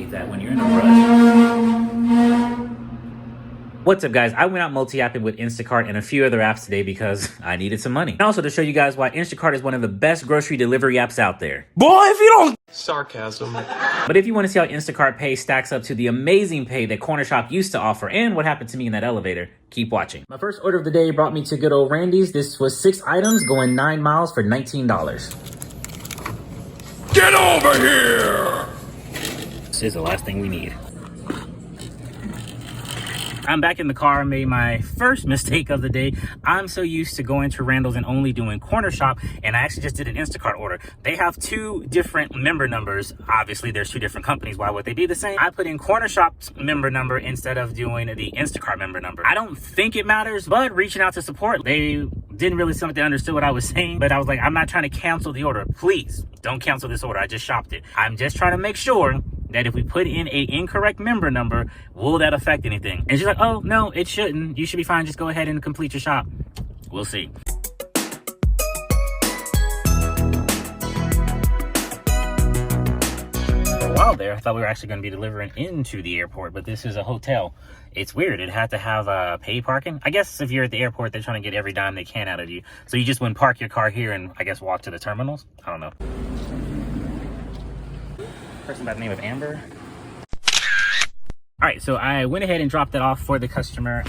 hate that when you're in a rush. What's up, guys? I went out multi-apping with Instacart and a few other apps today because I needed some money. And also to show you guys why Instacart is one of the best grocery delivery apps out there. Boy, if you don't... Sarcasm. But if you want to see how Instacart Pay stacks up to the amazing pay that Cornershop used to offer and what happened to me in that elevator, keep watching. My first order of the day brought me to good old Randy's. This was 6 items going 9 miles for $19. Get over here! This is the last thing we need. I'm back in the car. I made my first mistake of the day. I'm so used to going to Randall's and only doing Cornershop, and I actually just did an Instacart order. They have 2 different member numbers. Obviously, there's 2 different companies. Why would they be the same? I put in Cornershop's member number instead of doing the Instacart member number. I don't think it matters, but reaching out to support, they didn't really seem like they understood what I was saying, but I was like, I'm not trying to cancel the order. Please don't cancel this order. I just shopped it. I'm just trying to make sure that if we put in a incorrect member number, will that affect anything? And she's like, oh, no, it shouldn't. You should be fine. Just go ahead and complete your shop. We'll see. For a while there, I thought we were actually going to be delivering into the airport, but this is a hotel. It's weird. It had to have pay parking. I guess if you're at the airport, they're trying to get every dime they can out of you. So you just wouldn't park your car here and I guess walk to the terminals. I don't know. Person by the name of Amber. All right, so I went ahead and dropped it off for the customer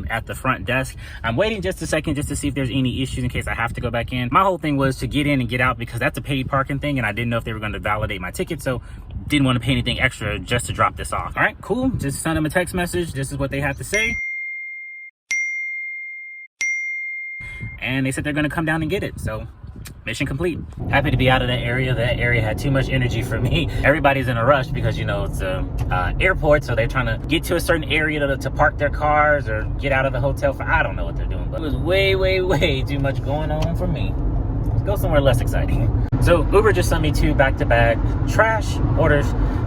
at the front desk. I'm waiting just a second just to see if there's any issues in case I have to go back in. My whole thing was to get in and get out because that's a paid parking thing and I didn't know if they were going to validate my ticket, so didn't want to pay anything extra just to drop this off. All right, cool. Just send them a text message. This is what they have to say. And they said they're going to come down and get it, so mission complete. Happy to be out of that area. That area had too much energy for me. Everybody's in a rush because, you know, it's a airport, so they're trying to get to a certain area to park their cars or get out of the hotel. I don't know what they're doing, but it was way too much going on for me. Let's go somewhere less exciting. So Uber just sent me 2 back-to-back trash orders.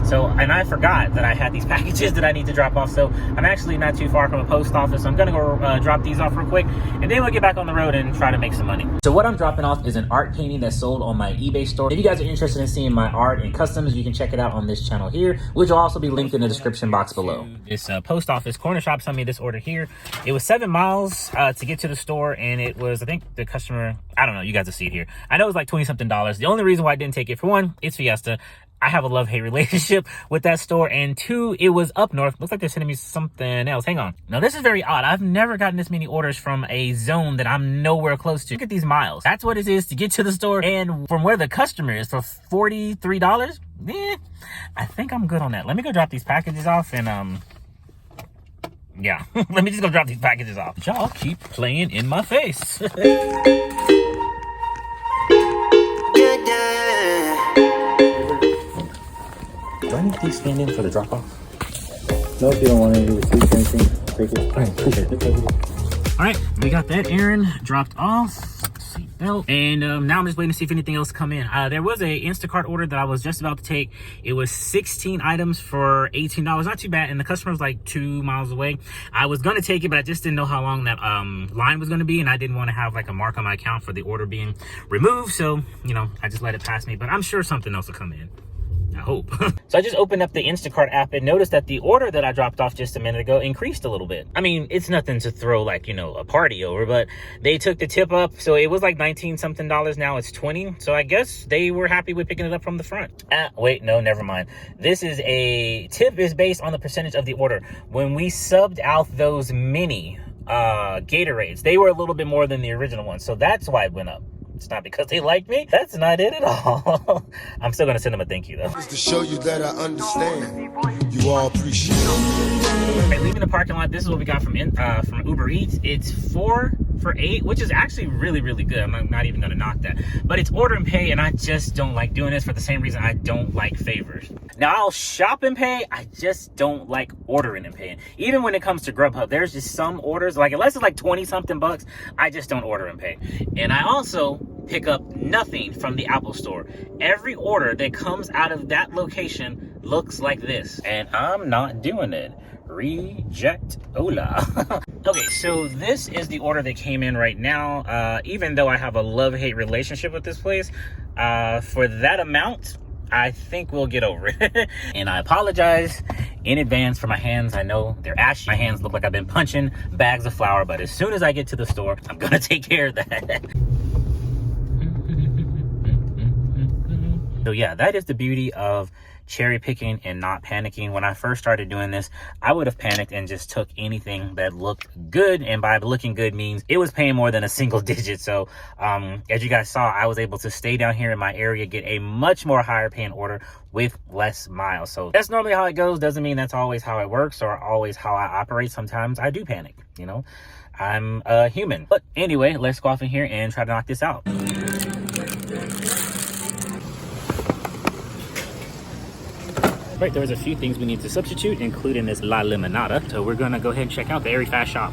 So, and I forgot that I had these packages that I need to drop off. So I'm actually not too far from a post office. So I'm gonna go drop these off real quick and then we'll get back on the road and try to make some money. So what I'm dropping off is an art painting that's sold on my eBay store. If you guys are interested in seeing my art and customs, you can check it out on this channel here, which will also be linked in the description box below. This post office Cornershop sent me this order here. It was 7 miles to get to the store, and it was, I think the customer, I don't know, you guys will see it here. I know it was like $20-something. The only reason why I didn't take it, for one, it's Fiesta. I have a love-hate relationship with that store, and 2, it was up north. Looks like they're sending me something else. Hang on. Now, this is very odd. I've never gotten this many orders from a zone that I'm nowhere close to. Look at these miles. That's what it is to get to the store, and from where the customer is for $43, I think I'm good on that. Let me go drop these packages off, and yeah, let me just go drop these packages off. Y'all keep playing in my face. Do I need to stand in for the drop off? No, if you don't want any receipts or anything, take it. All right, appreciate it. All right, we got that errand dropped off. Seatbelt. And now I'm just waiting to see if anything else come in. There was a Instacart order that I was just about to take. It was 16 items for $18. Not too bad. And the customer was like 2 miles away. I was going to take it, but I just didn't know how long that line was going to be. And I didn't want to have like a mark on my account for the order being removed. So, you know, I just let it pass me. But I'm sure something else will come in. I hope. So I just opened up the Instacart app and noticed that the order that I dropped off just a minute ago increased a little bit. I mean, it's nothing to throw like, you know, a party over, but they took the tip up. So it was like $19-something. Now it's 20. So I guess they were happy with picking it up from the front. Wait, no, never mind. This is a tip is based on the percentage of the order. When we subbed out those mini Gatorades, they were a little bit more than the original one. So that's why it went up. It's not because they like me. That's not it at all. I'm still going to send them a thank you, though. Just to show you that I understand. You all appreciate it. Okay, leaving the parking lot, this is what we got from Uber Eats. It's 4 for $8, which is actually really good. I'm not even going to knock that. But it's order and pay, and I just don't like doing this for the same reason I don't like favors. Now, I'll shop and pay. I just don't like ordering and paying. Even when it comes to GrubHub, there's just some orders, like unless it's like 20-something bucks, I just don't order and pay. And I also pick up nothing from the Apple Store. Every order that comes out of that location looks like this, and I'm not doing it. Reject hola. Okay, so this is the order that came in right now. Even though I have a love-hate relationship with this place, for that amount, I think we'll get over it. And I apologize in advance for my hands. I know they're ashy. My hands look like I've been punching bags of flour, but as soon as I get to the store, I'm gonna take care of that. So yeah, that is the beauty of cherry picking and not panicking. When I first started doing this, I would have panicked and just took anything that looked good. And by looking good means it was paying more than a single digit. So as you guys saw, I was able to stay down here in my area, get a much more higher paying order with less miles. So that's normally how it goes. Doesn't mean that's always how it works or always how I operate. Sometimes I do panic, you know, I'm a human. But anyway, let's go off in here and try to knock this out. Right, there's a few things we need to substitute, including this La Limonada. So we're gonna go ahead and check out the Airy Fast Shop.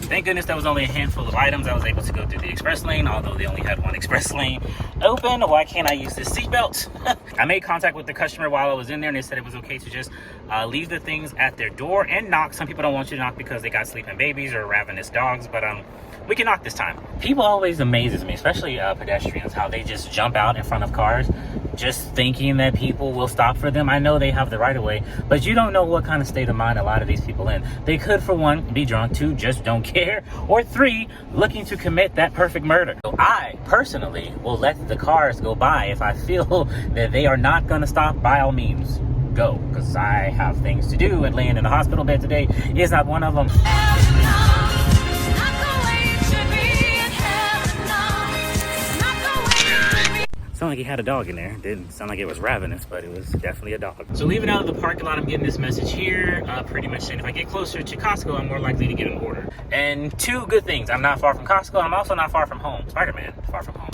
Thank goodness that was only a handful of items. I was able to go through the express lane, although they only had one express lane open. Why can't I use this seatbelt? I made contact with the customer while I was in there, and they said it was okay to just leave the things at their door and knock. Some people don't want you to knock because they got sleeping babies or ravenous dogs, but we can knock this time. People always amazes me, especially pedestrians, how they just jump out in front of cars just thinking that people will stop for them. I know they have the right of way, but you don't know what kind of state of mind a lot of these people in. They could, for one, be drunk, two, just don't care, or three, looking to commit that perfect murder. So I personally will let the cars go by. If I feel that they are not gonna stop, by all means, go, because I have things to do, and laying in a hospital bed today is not one of them. Sounded like he had a dog in there. Didn't sound like it was ravenous, but it was definitely a dog. So leaving out of the parking lot, I'm getting this message here, pretty much saying if I get closer to Costco, I'm more likely to get an order. And two good things: I'm not far from Costco. I'm also not far from home. Spider-Man, far from home.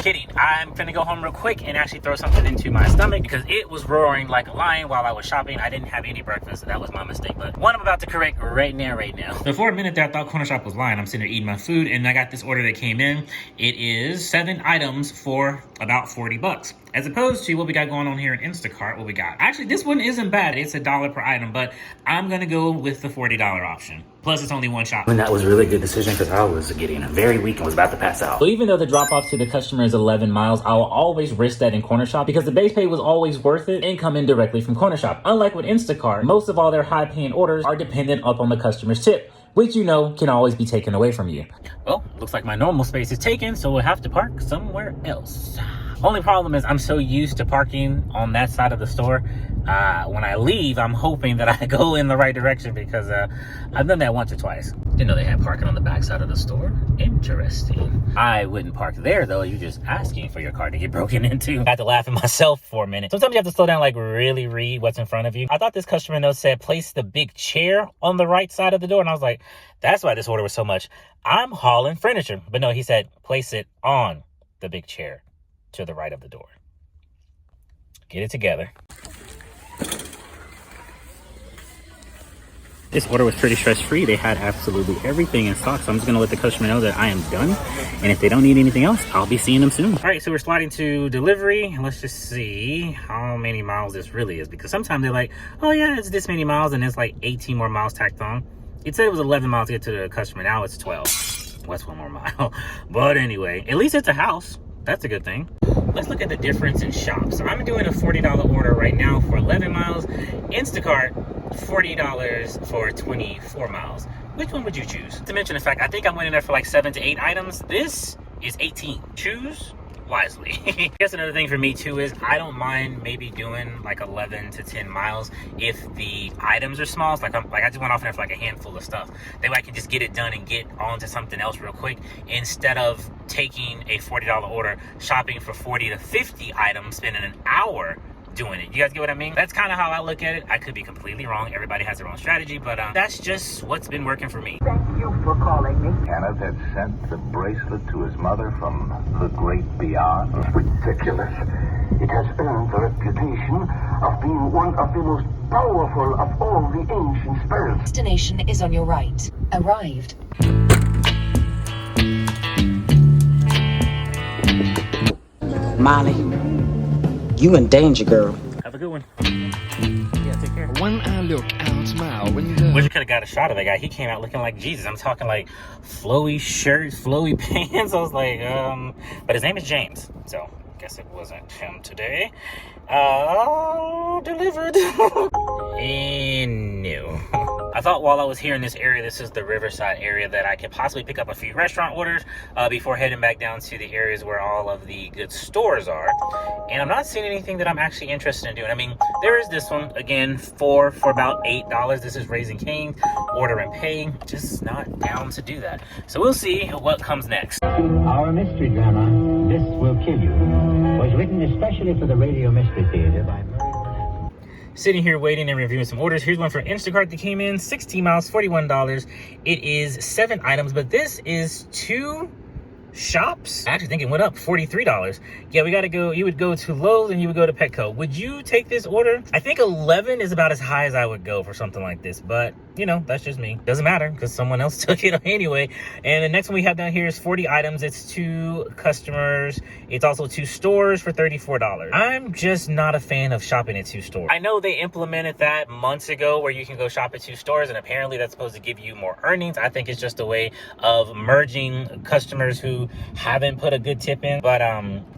Kidding. I'm finna go home real quick and actually throw something into my stomach because it was roaring like a lion while I was shopping. I didn't have any breakfast, so that was my mistake, but one I'm about to correct right now. So for a minute there, I thought Cornershop was lying. I'm sitting there eating my food, and I got this order that came in. It is 7 items for about $40, as opposed to what we got going on here in Instacart. What we got, actually, this one isn't bad. It's $1 per item, but I'm gonna go with the $40 option. Plus, it's only one shop. And that was a really good decision because I was getting very weak and was about to pass out. So even though the drop off to the customer is 11 miles, I will always risk that in Cornershop because the base pay was always worth it and come in directly from Cornershop. Unlike with Instacart, most of all their high paying orders are dependent upon the customer's tip, which you know can always be taken away from you. Well, looks like my normal space is taken, so we'll have to park somewhere else. Only problem is I'm so used to parking on that side of the store. When I leave, I'm hoping that I go in the right direction because I've done that once or twice. Didn't know they had parking on the back side of the store. Interesting. I wouldn't park there though. You're just asking for your car to get broken into. I had to laugh at myself for a minute. Sometimes you have to slow down, like really read what's in front of you. I thought this customer note said place the big chair on the right side of the door, and I was like, that's why this order was so much. I'm hauling furniture. But no, he said place it on the big chair to the right of the door. Get it together. This order was pretty stress-free. They had absolutely everything in stock, so I'm just gonna let the customer know that I am done, and if they don't need anything else, I'll be seeing them soon. All right, so we're sliding to delivery. Let's just see how many miles this really is, because sometimes they're like, oh yeah, it's this many miles, and it's like 18 more miles tacked on. It said it was 11 miles to get to the customer. Now it's 12. What's one more mile? But anyway, at least it's a house. That's a good thing. Let's look at the difference in shops. So I'm doing a $40 order right now for 11 miles. Instacart, $40 for 24 miles. Which one would you choose? To mention the fact, I think I went in there for like 7 to 8 items. This is 18. Choose wisely. I guess another thing for me too is I don't mind maybe doing like 11 to 10 miles if the items are small. It's like I just went off there for like a handful of stuff. That way I can just get it done and get on to something else real quick instead of taking a $40 order, shopping for 40 to 50 items, spending an hour doing it. You guys get what I mean? That's kind of how I look at it. I could be completely wrong. Everybody has their own strategy, but that's just what's been working for me. Thank you for calling me. Kenneth had sent the bracelet to his mother from the great beyond. Ridiculous. It has earned the reputation of being one of the most powerful of all the ancient spells. Destination is on your right. Arrived. Molly, you in danger, girl. Have a good one. Yeah, take care. When I look out my window. Wish I could have got a shot of that guy. He came out looking like Jesus. I'm talking like flowy shirts, flowy pants. I was like, but his name is James, so Guess it wasn't him today. Delivered. And no. I thought while I was here in this area, this is the Riverside area, that I could possibly pick up a few restaurant orders before heading back down to the areas where all of the good stores are. And I'm not seeing anything that I'm actually interested in doing. I mean, there is this one, again, for about $8. This is Raising Cane's, order and pay. Just not down to do that. So we'll see what comes next. Our mystery drama, This Will Kill You, was written especially for the Radio Mystery Theater by Murray. Sitting here waiting and reviewing some orders. Here's one for Instacart that came in, 16 miles, $41. It is 7 items, but this is 2 shops. I actually think it went up $43. Yeah, we gotta go. You would go to Lowe's and you would go to Petco. Would you take this order? I think 11 is about as high as I would go for something like this, but you know, that's just me. Doesn't matter because someone else took it anyway. And the next one we have down here is 40 items. It's 2 customers. It's also 2 stores for $34. I'm just not a fan of shopping at 2 stores. I know they implemented that months ago where you can go shop at 2 stores, and apparently that's supposed to give you more earnings. I think it's just a way of merging customers who haven't put a good tip in. But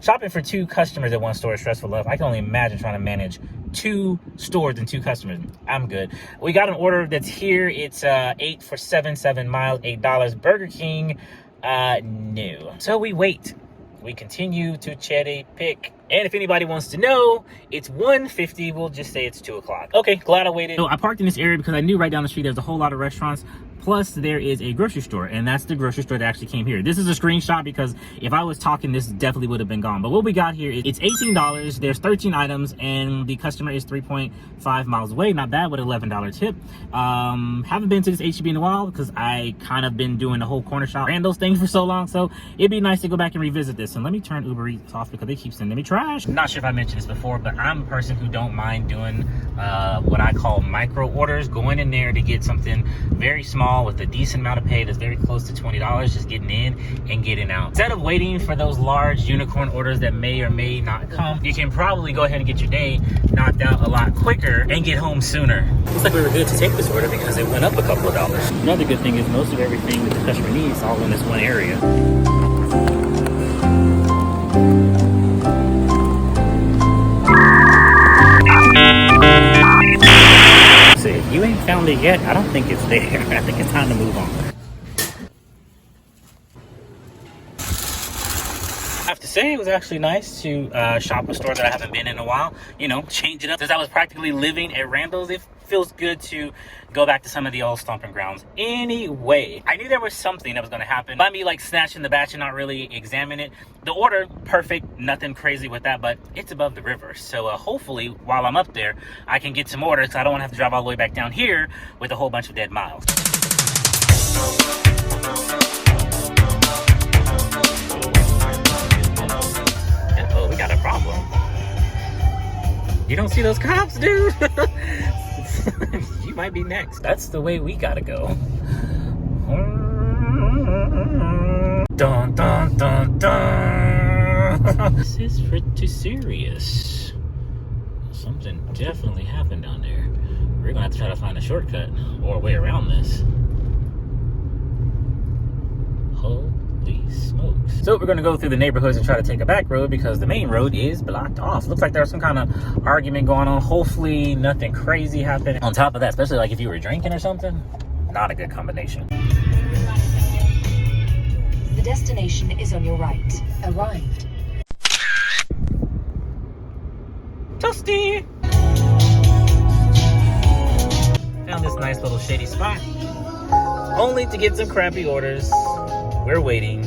shopping for 2 customers at 1 store is stressful enough. I can only imagine trying to manage 2 stores and 2 customers. I'm good. We got an order that's here. It's 8 for 7 miles, $8. Burger King, no. So we wait. We continue to cherry pick. And if anybody wants to know, it's 1:50. We'll just say it's 2 o'clock. Okay, glad I waited. So I parked in this area because I knew right down the street there's a whole lot of restaurants. Plus, there is a grocery store, and that's the grocery store that actually came here. This is a screenshot because if I was talking, this definitely would have been gone. But what we got here is it's $18. There's 13 items, and the customer is 3.5 miles away. Not bad with $11 tip. Haven't been to this HEB in a while because I kind of been doing the whole Cornershop Randall's thing for so long. So it'd be nice to go back and revisit this. And let me turn UberEats off because they keep sending me trash. Not sure if I mentioned this before, but I'm a person who don't mind doing what I call micro orders. Going in there to get something very small with a decent amount of pay that's very close to $20, just getting in and getting out. Instead of waiting for those large unicorn orders that may or may not come, you can probably go ahead and get your day knocked out a lot quicker and get home sooner. Looks like we were good to take this order because it went up a couple of dollars. Another good thing is most of everything that the customer needs is all in this one area. So if you ain't found it yet, I don't think it's there. I think it's time to move on. I have to say, it was actually nice to shop a store that I haven't been in a while. You know, change it up. Since I was practically living at Randall's, it feels good to go back to some of the old stomping grounds. Anyway, I knew there was something that was going to happen by me like snatching the batch and not really examining it. The order, perfect, nothing crazy with that, but it's above the river. So hopefully while I'm up there, I can get some orders. I don't want to have to drive all the way back down here with a whole bunch of dead miles. Oh, we got a problem. You don't see those cops, dude? You might be next. That's the way we gotta go. Dun, dun, dun, dun. This is pretty serious. Something definitely happened down there. We're gonna have to try to find a shortcut or a way around this. Holy smokes. So we're gonna go through the neighborhoods and try to take a back road because the main road is blocked off. Looks like there's some kind of argument going on. Hopefully nothing crazy happened. On top of that, especially like if you were drinking or something, not a good combination. The destination is on your right. Arrived. Toasty! Found this nice little shady spot. Only to get some crappy orders. We're waiting.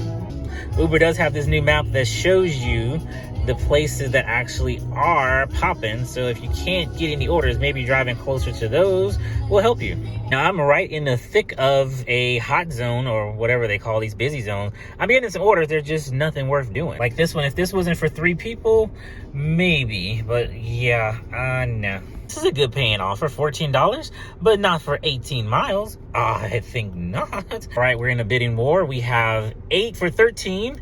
Uber does have this new map that shows you the places that actually are popping. So if you can't get any orders, maybe driving closer to those will help you. Now I'm right in the thick of a hot zone or whatever they call these busy zones. I'm getting some orders. There's just nothing worth doing. Like this one, if this wasn't for 3 people, maybe. But yeah, no. This is a good paying offer, $14, but not for 18 miles. I think not. All right, we're in a bidding war. We have 8 for 13,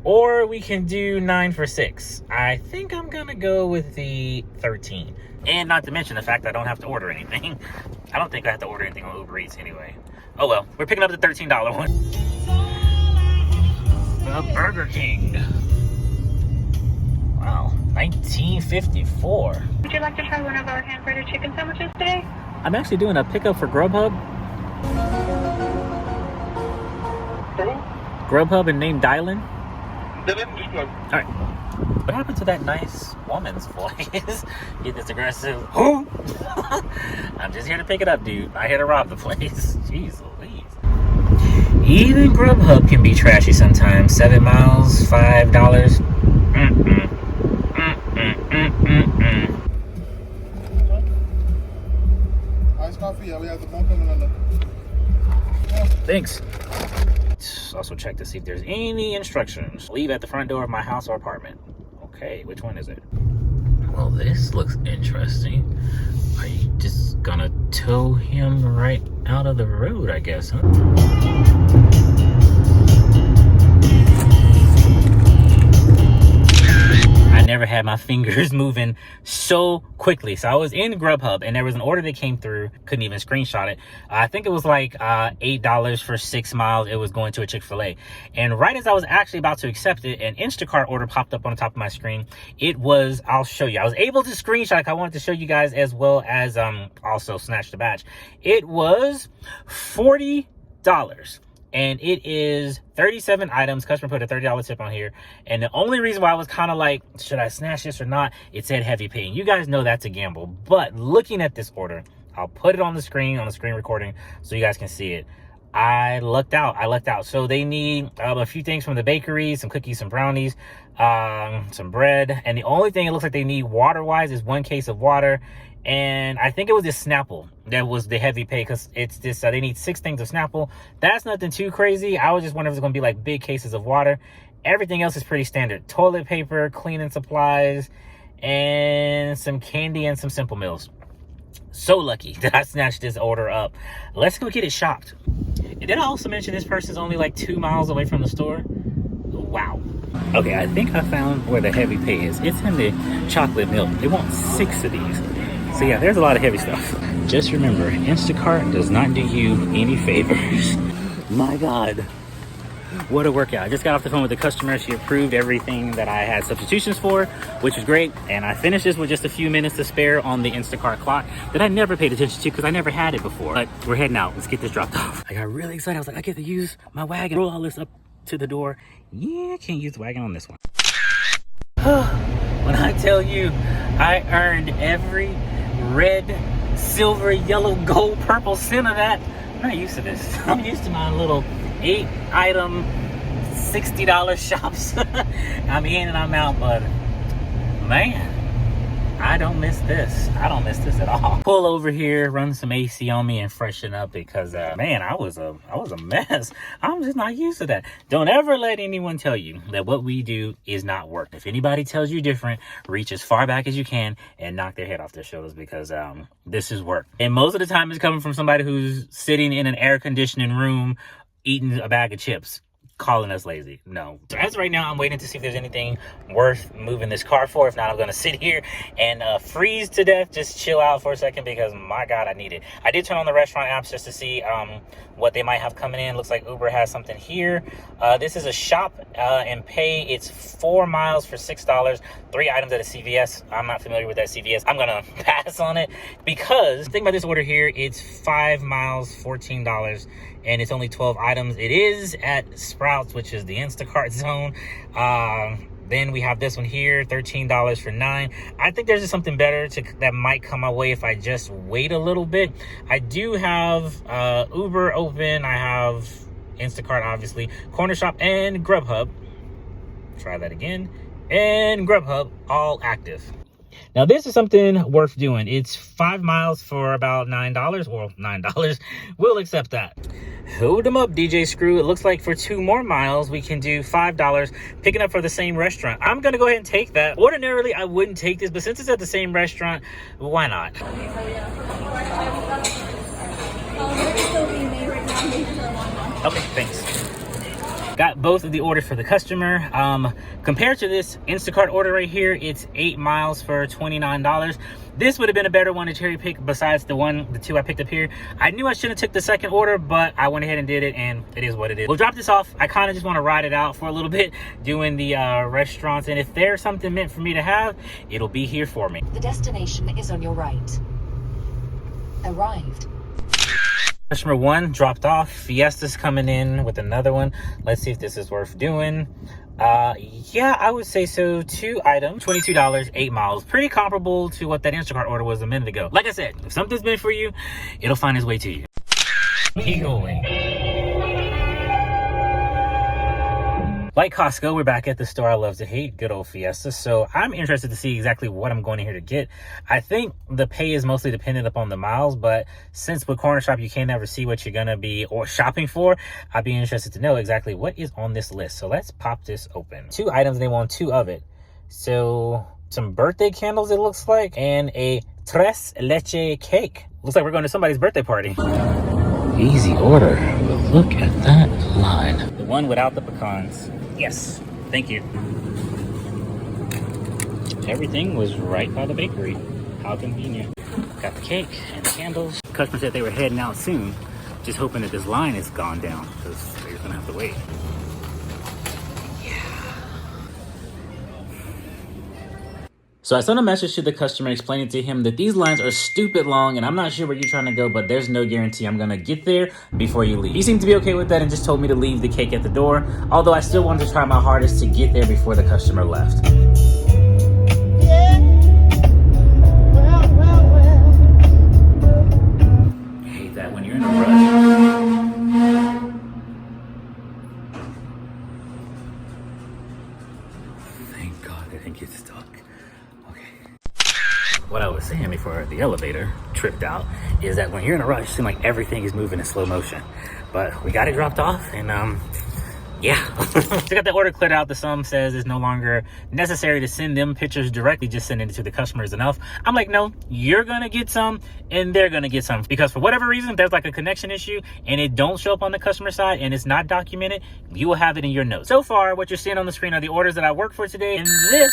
or we can do 9 for 6. I think I'm gonna go with the 13. And not to mention the fact that I don't have to order anything. I don't think I have to order anything on Uber Eats anyway. Oh well, we're picking up the $13 one. The Burger King. 1954. Would you like to try one of our hamburger chicken sandwiches today? I'm actually doing a pickup for GrubHub. GrubHub and name Dylan. All right. What happened to that nice woman's voice? Get this aggressive. Who? I'm just here to pick it up, dude. Not here to rob the place. Jeez Louise. Even GrubHub can be trashy sometimes. 7 miles, $5. Iced coffee, yeah, we have the phone coming on. Thanks. Also check to see if there's any instructions. Leave at the front door of my house or apartment. Okay, which one is it? Well, this looks interesting. Are you just gonna tow him right out of the road, I guess, huh? I never had my fingers moving so quickly. So I was in GrubHub and there was an order that came through. Couldn't even screenshot it. I think it was like $8 for 6 miles. It was going to a Chick-fil-A. And right as I was actually about to accept it, an Instacart order popped up on the top of my screen. It was, I'll show you. I was able to screenshot it. I wanted to show you guys as well as also snatch the batch. It was $40. And it is 37 items. Customer put a $30 tip on here. And the only reason why I was kind of like, should I snatch this or not? It said heavy pay. And you guys know that's a gamble. But looking at this order, I'll put it on the screen recording so you guys can see it. I lucked out. So they need a few things from the bakery, some cookies, some brownies, some bread. And the only thing it looks like they need water-wise is 1 case of water. And I think it was this Snapple that was the heavy pay, because it's this, they need 6 things of Snapple. That's nothing too crazy. I was just wondering if it's going to be like big cases of water. Everything else is pretty standard. Toilet paper, cleaning supplies, and some candy and some Simple Meals. So lucky that I snatched this order up. Let's go get it shopped. And did I also mention this person's only like 2 miles away from the store? Wow. Okay, I think I found where the heavy pay is. It's in the chocolate milk. They want 6 of these. So yeah, there's a lot of heavy stuff. Just remember, Instacart does not do you any favors. My God, what a workout. I just got off the phone with the customer. She approved everything that I had substitutions for, which was great. And I finished this with just a few minutes to spare on the Instacart clock that I never paid attention to because I never had it before. But we're heading out. Let's get this dropped off. I got really excited. I was like, I get to use my wagon, roll all this up to the door. Yeah, I can't use the wagon on this one. When I tell you, I earned every red, silver, yellow, gold, purple cent of that. I'm not used to this. I'm used to my little 8-item, $60 shops. I'm in and I'm out, but man, I don't miss this. I don't miss this at all. Pull over here, run some AC on me and freshen up because man, I was a mess. I'm just not used to that. Don't ever let anyone tell you that what we do is not work. If anybody tells you different, reach as far back as you can and knock their head off their shoulders because this is work. And most of the time it's coming from somebody who's sitting in an air conditioning room eating a bag of chips, calling us lazy. No. So as of right now, I'm waiting to see if there's anything worth moving this car for. If not, I'm going to sit here and freeze to death, just chill out for a second because my God, I need it. I did turn on the restaurant apps just to see what they might have coming in. Looks like Uber has something here. This is a shop and pay. It's 4 miles for $6, 3 items at a CVS. I'm not familiar with that CVS. I'm going to pass on it because the thing about this order here, it's 5 miles, $14. And it's only 12 items. It is at Sprouts, which is the Instacart zone. Then we have this one here, $13 for 9. I think there's just something better that might come my way if I just wait a little bit. I do have Uber open. I have Instacart, obviously, Cornershop, and GrubHub. Try that again. And GrubHub, all active. Now, this is something worth doing. It's 5 miles for about $9, or $9. We'll accept that. Hold them up, DJ Screw. It looks like for 2 more miles, we can do $5, picking up for the same restaurant. I'm going to go ahead and take that. Ordinarily, I wouldn't take this, but since it's at the same restaurant, why not? Okay, thanks. Got both of the orders for the customer. Compared to this Instacart order right here, it's 8 miles for $29. This would have been a better one to cherry pick besides the two I picked up here. I knew I shouldn't have took the second order, but I went ahead and did it, and it is what it is. We'll drop this off. I kind of just want to ride it out for a little bit doing the restaurants, and if there's something meant for me to have, it'll be here for me. The destination is on your right. Arrived. Customer 1 dropped off. Fiesta's coming in with another one. Let's see if this is worth doing. Yeah, I would say so. 2 items, $22, 8 miles. Pretty comparable to what that Instacart order was a minute ago. Like I said, if something's meant for you, it'll find its way to you. Keep going. Like Costco, we're back at the store I love to hate, good old Fiesta. So I'm interested to see exactly what I'm going in here to get. I think the pay is mostly dependent upon the miles, but since with Cornershop you can't ever see what you're gonna be or shopping for, I'd be interested to know exactly what is on this list. So let's pop this open. 2 items, they want 2 of it. So some birthday candles, it looks like, and a tres leche cake. Looks like we're going to somebody's birthday party. Easy order, but look at that line. The one without the pecans. Yes, thank you. Everything was right by the bakery. How convenient. Got the cake and the candles. Customer said they were heading out soon. Just hoping that this line has gone down because they're gonna have to wait. So I sent a message to the customer explaining to him that these lines are stupid long and I'm not sure where you're trying to go, but there's no guarantee I'm gonna get there before you leave. He seemed to be okay with that and just told me to leave the cake at the door, although I still wanted to try my hardest to get there before the customer left. I hate that when you're in a rush. Thank God I didn't get stuck. What I was saying before the elevator tripped out is that when you're in a rush, it seems like everything is moving in slow motion. But we got it dropped off, and yeah. So got the order cleared out. The sum says it's no longer necessary to send them pictures directly, just sending it to the customer is enough. I'm like, no, you're gonna get some and they're gonna get some, because for whatever reason there's like a connection issue and it don't show up on the customer side and it's not documented. You will have it in your notes. So far what you're seeing on the screen are the orders that I worked for today, and this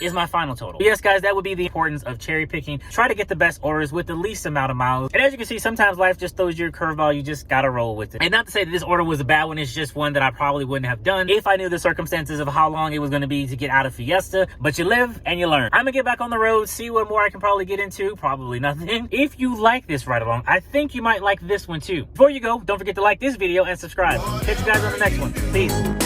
is my final total. But yes, guys, that would be the importance of cherry picking. Try to get the best orders with the least amount of miles. And as you can see, sometimes life just throws you a curveball. You just gotta roll with it. And not to say that this order was a bad one. It's just one that I probably wouldn't have done if I knew the circumstances of how long it was gonna be to get out of Fiesta. But you live and you learn. I'm gonna get back on the road, see what more I can probably get into. Probably nothing. If you like this ride along, I think you might like this one too. Before you go, don't forget to like this video and subscribe. Catch you guys on the next one. Peace.